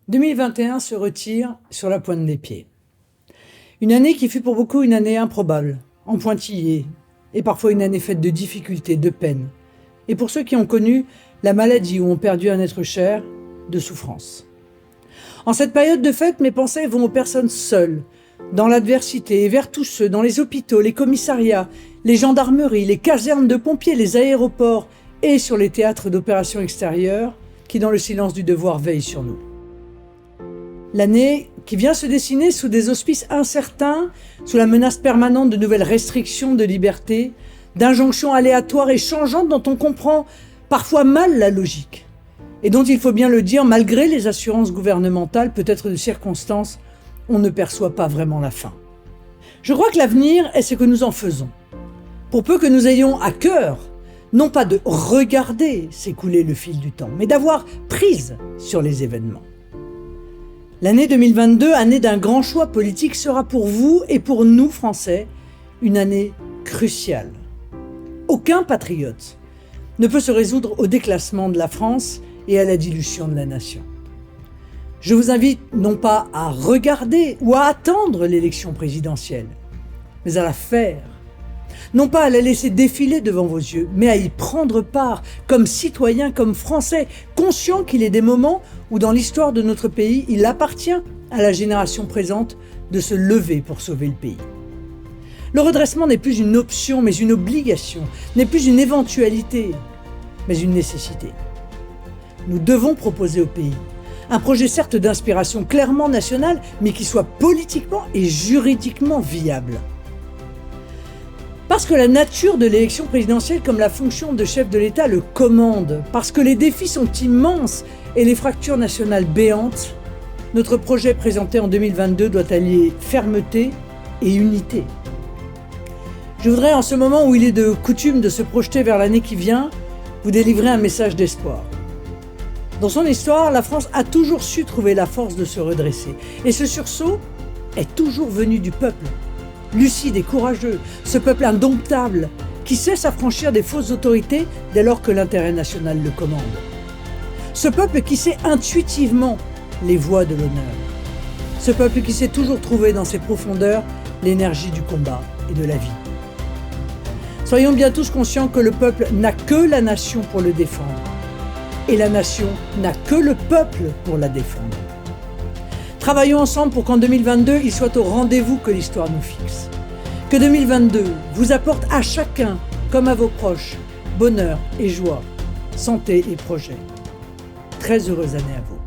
2021 se retire sur la pointe des pieds. Une année qui fut pour beaucoup une année improbable, en pointillé, et parfois une année faite de difficultés, de peines. Et pour ceux qui ont connu la maladie ou ont perdu un être cher, de souffrance. En cette période de fête, mes pensées vont aux personnes seules, dans l'adversité, et vers tous ceux, dans les hôpitaux, les commissariats, les gendarmeries, les casernes de pompiers, les aéroports, et sur les théâtres d'opérations extérieures, qui dans le silence du devoir veillent sur nous. L'année qui vient se dessiner sous des auspices incertains, sous la menace permanente de nouvelles restrictions de liberté, d'injonctions aléatoires et changeantes dont on comprend parfois mal la logique, et dont il faut bien le dire, malgré les assurances gouvernementales, peut-être de circonstances, on ne perçoit pas vraiment la fin. Je crois que l'avenir est ce que nous en faisons. Pour peu que nous ayons à cœur, non pas de regarder s'écouler le fil du temps, mais d'avoir prise sur les événements. L'année 2022, année d'un grand choix politique, sera pour vous et pour nous, Français, une année cruciale. Aucun patriote ne peut se résoudre au déclassement de la France et à la dilution de la nation. Je vous invite non pas à regarder ou à attendre l'élection présidentielle, mais à la faire. Non pas à la laisser défiler devant vos yeux, mais à y prendre part, comme citoyen, comme Français, conscient qu'il est des moments où dans l'histoire de notre pays, il appartient à la génération présente de se lever pour sauver le pays. Le redressement n'est plus une option, mais une obligation, n'est plus une éventualité, mais une nécessité. Nous devons proposer au pays un projet certes d'inspiration clairement nationale, mais qui soit politiquement et juridiquement viable. Parce que la nature de l'élection présidentielle comme la fonction de chef de l'État le commande, parce que les défis sont immenses et les fractures nationales béantes, notre projet présenté en 2022 doit allier fermeté et unité. Je voudrais, en ce moment où il est de coutume de se projeter vers l'année qui vient, vous délivrer un message d'espoir. Dans son histoire, la France a toujours su trouver la force de se redresser. Et ce sursaut est toujours venu du peuple. Lucide et courageux, ce peuple indomptable qui sait s'affranchir des fausses autorités dès lors que l'intérêt national le commande. Ce peuple qui sait intuitivement les voies de l'honneur. Ce peuple qui sait toujours trouver dans ses profondeurs l'énergie du combat et de la vie. Soyons bien tous conscients que le peuple n'a que la nation pour le défendre et la nation n'a que le peuple pour la défendre. Travaillons ensemble pour qu'en 2022, il soit au rendez-vous que l'histoire nous fixe. Que 2022 vous apporte à chacun, comme à vos proches, bonheur et joie, santé et projets. Très heureuse année à vous.